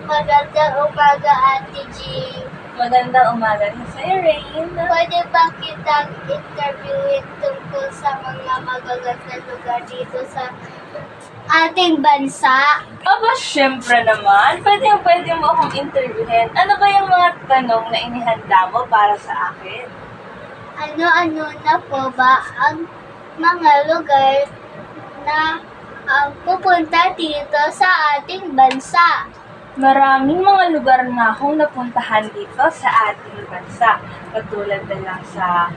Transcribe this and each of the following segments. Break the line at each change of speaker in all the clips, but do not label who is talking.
Magandang umaga, Ate G.
Magandang umaga rin sa'yo, Rain.
Pwede ba kitang interviewin tungkol sa mga magagandang lugar dito sa ating bansa?
Aba, syempre naman. Pwede mo akong interviewin. Ano ba yung mga tanong na inihanda mo para sa akin?
Ano-ano na po ba ang mga lugar na pupunta dito sa ating bansa?
Maraming mga lugar na akong napuntahan dito sa ating bansa. Katulad na lang sa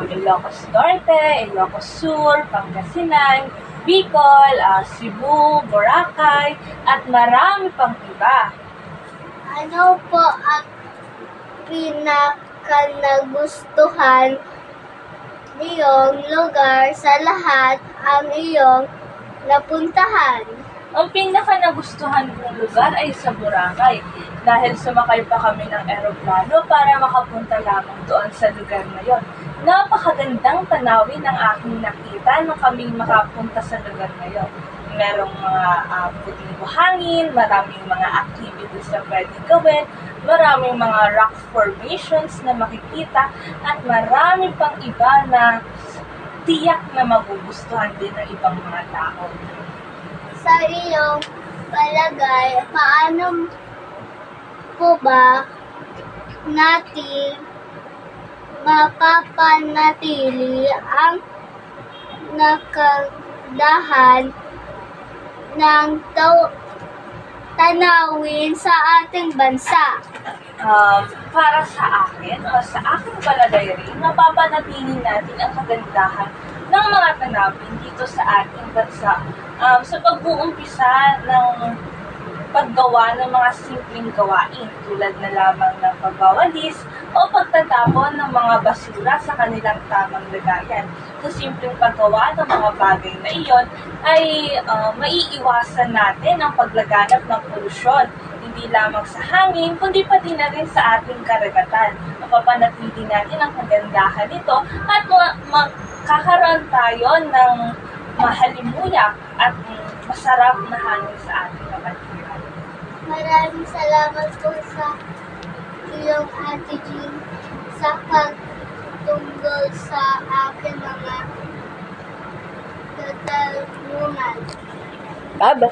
Ilocos Norte, Ilocos Sur, Pangasinan, Bicol, Cebu, Boracay, at marami pang iba.
Ano po ang pinaka-nagustuhan niyong lugar sa lahat ang iyong napuntahan?
Ang pinaka-nagustuhan kong lugar ay sa Boracay dahil sumakay pa kami ng eroplano para makapunta lamang doon sa lugar na yon. Napakagandang tanawin ang aking nakita nung kaming makapunta sa lugar na yon. Merong mga puting buhangin, maraming mga activities na pwedeng gawin, maraming mga rock formations na makikita, at marami pang iba na tiyak na magugustuhan din ng ibang mga tao.
Sa iyong palagay, paano po ba natin mapapanatili ang nakandahan ng tanawin sa ating bansa?
Para sa akin, o sa aking palagay rin, mapapanatili natin ang kagandahan ng mga tanawin dito sa ating bansa sa pag-uumpisa ng paggawa ng mga simpleng gawain tulad na lamang ng pagwawalis o pagtatapon ng mga basura sa kanilang tamang lagayan. Sa simpleng paggawa ng mga bagay na iyon ay maiiwasan natin ang paglaganap ng polusyon, hindi lamang sa hangin, kundi pati na rin sa ating karagatan. Mapapanatili natin ang kagandahan nito at makakaroon tayo ng mahalimuyak at masarap na hangin sa ating kapaligiran.
Maraming salamat po sa iyong Ate Jean sa pagtunggol sa aking mga katanungan.
Bye-bye!